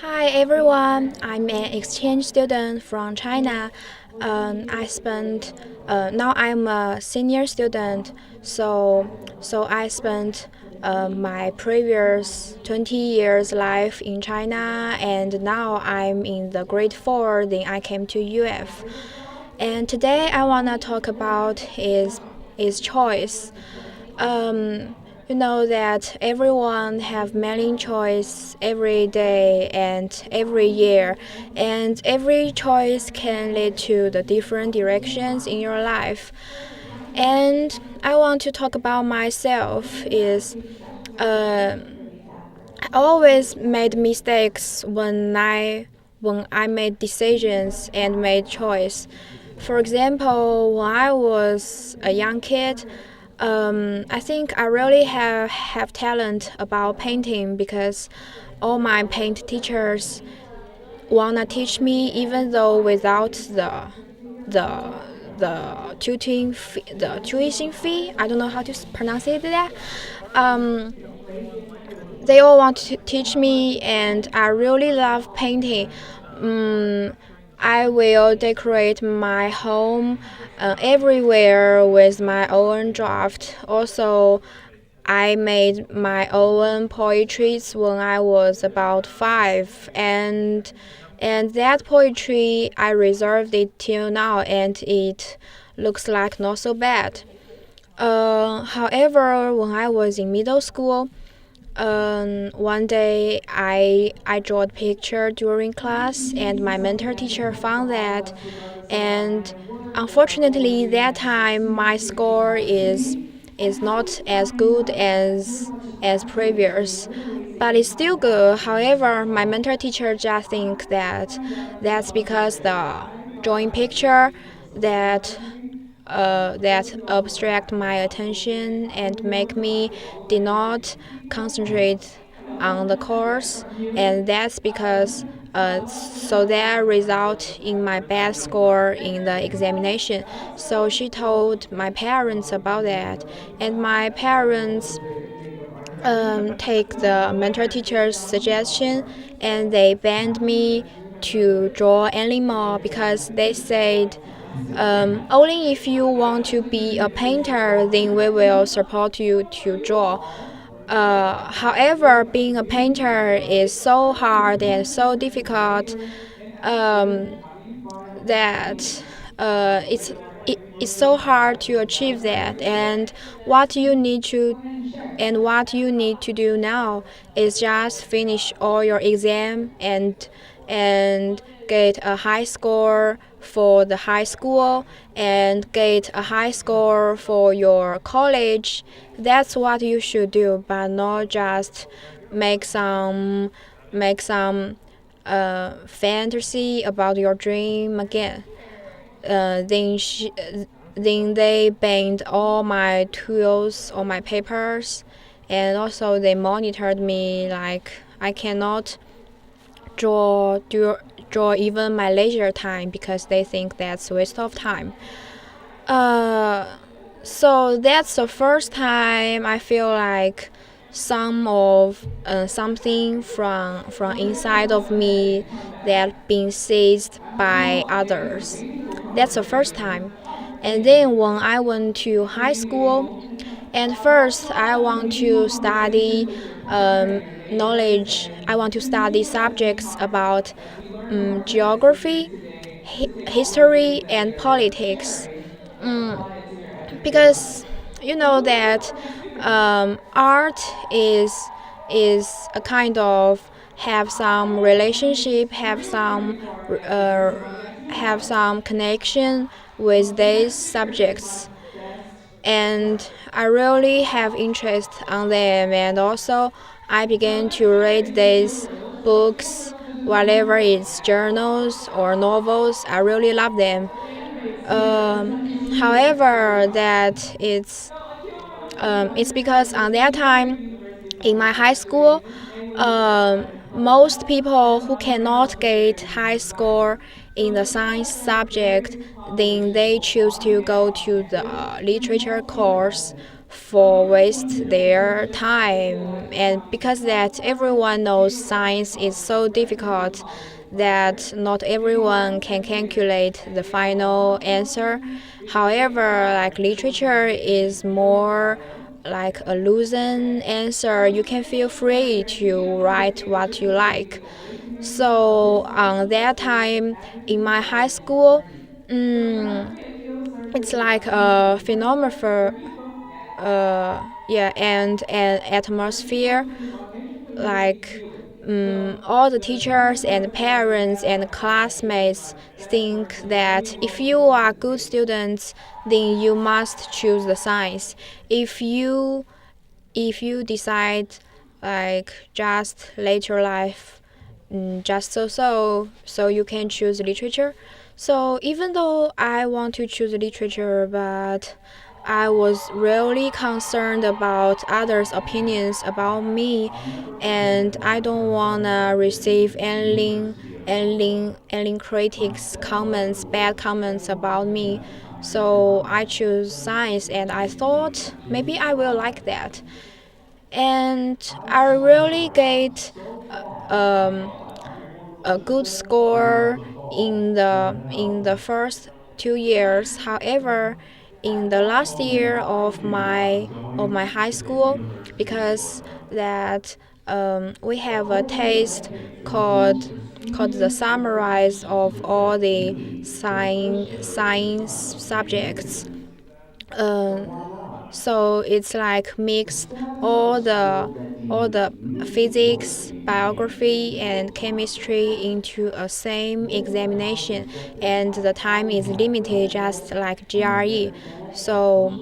Hi everyone, I'm an exchange student from China. I spent now I'm a senior student, so I spent my previous 20 years life in China, and now I'm in the grade 4. Then I came to UF, and today I wanna talk about is choice. Um, you know that everyone have many choice every day and every year, and every choice can lead to the different directions in your life. And I want to talk about myself is uh, I always made mistakes when I made decisions and made choice. For example, when I was a young kid, I think I really have talent about painting because all my paint teachers wanna teach me even though without the the tuition fee. I don't know how to pronounce it. That. Um, they all want to teach me, and I really love painting. I will decorate my home everywhere with my own draft. Also, I made my own poetries when I was about 5, and that poetry I reserved it till now, and it looks like not so bad. However, when I was in middle school, one day I drew a picture during class, and my mentor teacher found that, and unfortunately that time my score is not as good as previous, but it's still good. However, my mentor teacher just think that that's because the drawing picture that that abstract my attention and make me did not concentrate on the course, and that's because so that result in my bad score in the examination. So she told my parents about that, and my parents take the mentor teacher's suggestion, and they banned me to draw anymore because they said only if you want to be a painter, then we will support you to draw. However, being a painter is so hard and so difficult um, that it's so hard to achieve that. And what you need to do now is just finish all your exam and get a high score for the high school and get a high score for your college. That's what you should do, but not just make some make some fantasy about your dream again. Uh, then she, then they banned all my tools, all my papers, and also they monitored me like I cannot draw even my leisure time because they think that's a waste of time. Uh, so that's the first time I feel like something from inside of me that being seized by others. That's the first time. And then when I went to high school, and first I want to study knowledge. I want to study subjects about geography, history, and politics. Because you know that art is a kind of have some relationship, uh, have some connection with these subjects, and I really have interest on them. And also, I began to read these books, whatever it's journals or novels. I really love them. However, that it's because on that time in my high school, most people who cannot get high score in the science subject, then they choose to go to the literature course for waste their time, and because that everyone knows science is so difficult that not everyone can calculate the final answer. However, like literature is more like a losing answer. You can feel free to write what you like. So on that time in my high school, it's like a phenomenon, yeah, and an atmosphere like all the teachers and parents and classmates think that if you are good students, then you must choose the science. If you decide like just later life, just so you can choose literature. So even though I want to choose literature, but I was really concerned about others' opinions about me, and I don't wanna receive any critics comments, bad comments about me. So I choose science, and I thought maybe I will like that. And I really get um, a good score in the first 2 years. However, in the last year of my high school, because that we have a test called the summarize of all the science subjects. So it's like mixed all the physics, biography, and chemistry into a same examination, and the time is limited, just like GRE. So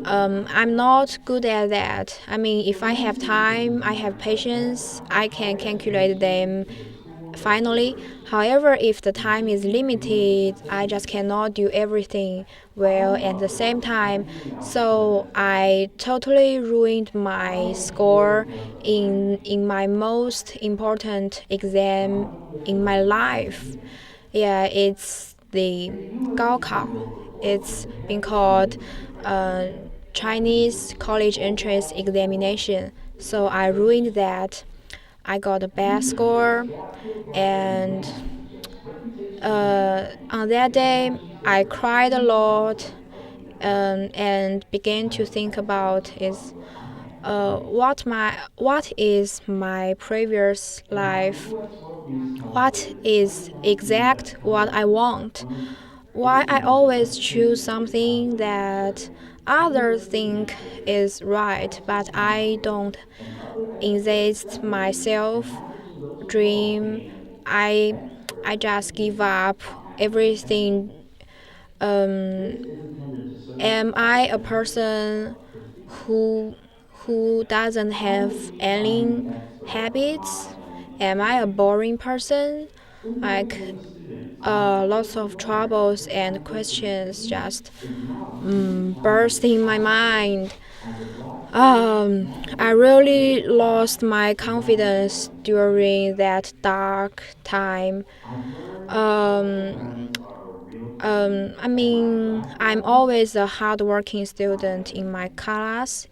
I'm not good at that. I mean, if I have time, I have patience, I can calculate them finally. However, if the time is limited, I just cannot do everything well at the same time. So I totally ruined my score in my most important exam in my life. Yeah, it's the 高考. It's been called uh, Chinese college entrance examination. So I ruined that. I got a bad score, and on that day I cried a lot, and began to think about is what is my previous life, what is exact what I want, why I always choose something that others think is right, but I don't insist myself dream. I I just give up everything. Um, am I a person who who doesn't have any habits? Am I a boring person? Like lots of troubles and questions just burst in my mind. I really lost my confidence during that dark time. Um, I mean, I'm always a hardworking student in my class.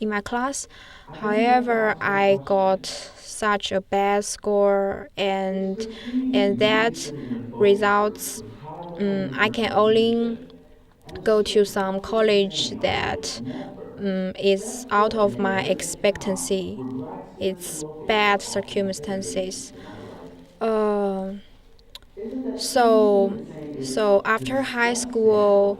However, I got such a bad score, and that results. I can only go to some college that is out of my expectancy. It's bad circumstances. Uh, so so after high school,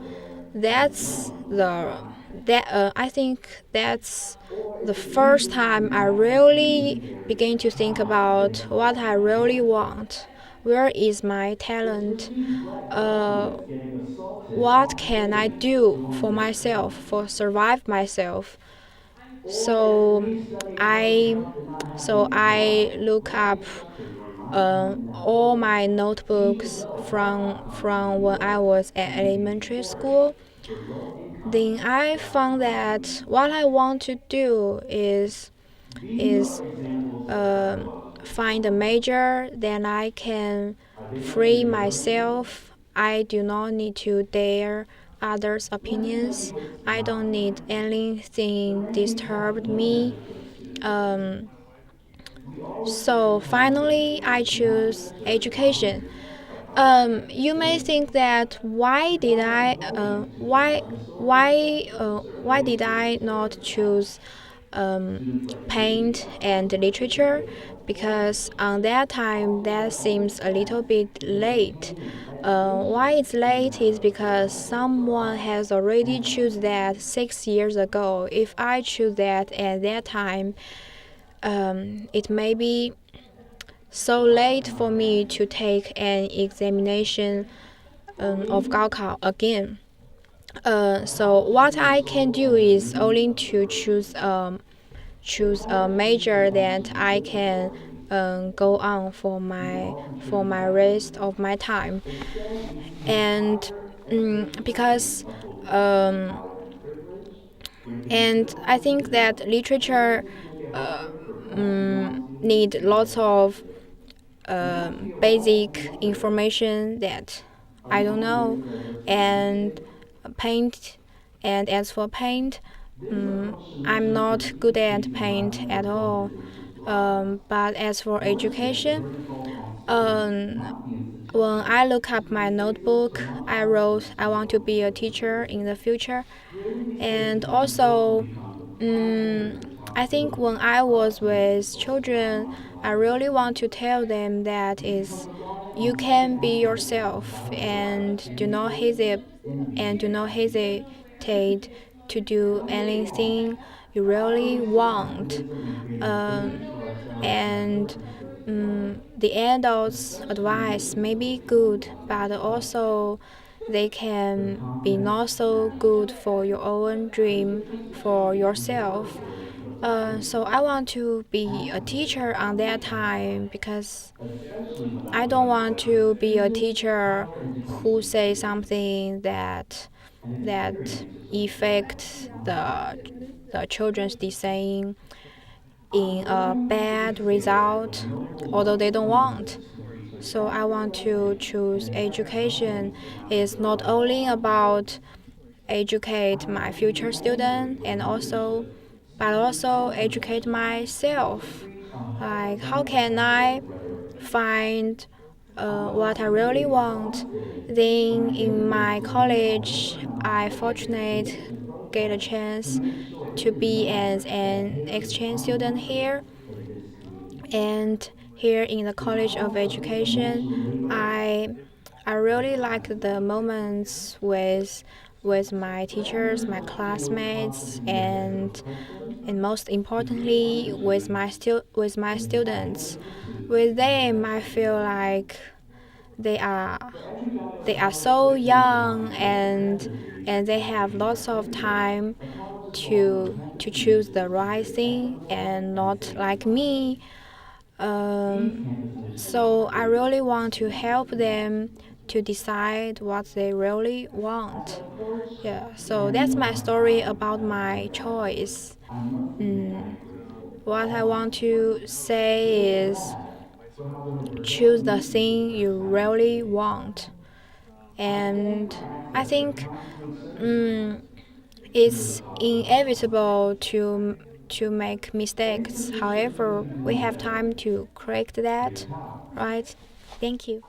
that's the that I think that's the first time I really began to think about what I really want. Where is my talent? Uh, what can I do for myself, for survive myself? So I I look up all my notebooks from when I was at elementary school. Then I found that what I want to do is find a major, then I can free myself. I do not need to dare others' opinions. I don't need anything disturb me. Um, so finally, I choose education. You may think that why did I not choose paint and literature? Because on that time that seems a little bit late. Why it's late is because someone has already choose that 6 years ago. If I choose that at that time, it may be so late for me to take an examination of Gaokao again. So what I can do is only to choose a major that I can go on for my rest of my time, and because um, and I think that literature need lots of basic information that I don't know, and paint. And as for paint, I'm not good at paint at all. But as for education, um, when I look up my notebook, I wrote I want to be a teacher in the future, and also I think when I was with children, I really want to tell them that is you can be yourself and do not hesitate to do anything you really want. Um, and the adults' advice may be good, but also they can be not so good for your own dream for yourself. So I want to be a teacher on that time because I don't want to be a teacher who say something that affects the children's design in a bad result, although they don't want. So I want to choose education. It's not only about educate my future student and also but also educate myself. Like how can I find what I really want? Then in my college, I fortunate get a chance to be as an exchange student here, and here in the College of Education, I I really like the moments with my teachers, my classmates, and most importantly with my students. With them, I feel like they are they are so young and they have lots of time to choose the right thing and not like me. So I really want to help them to decide what they really want. Yeah, so that's my story about my choice. What I want to say is choose the thing you really want. And I think it's inevitable to make mistakes. However, we have time to correct that, right? Thank you.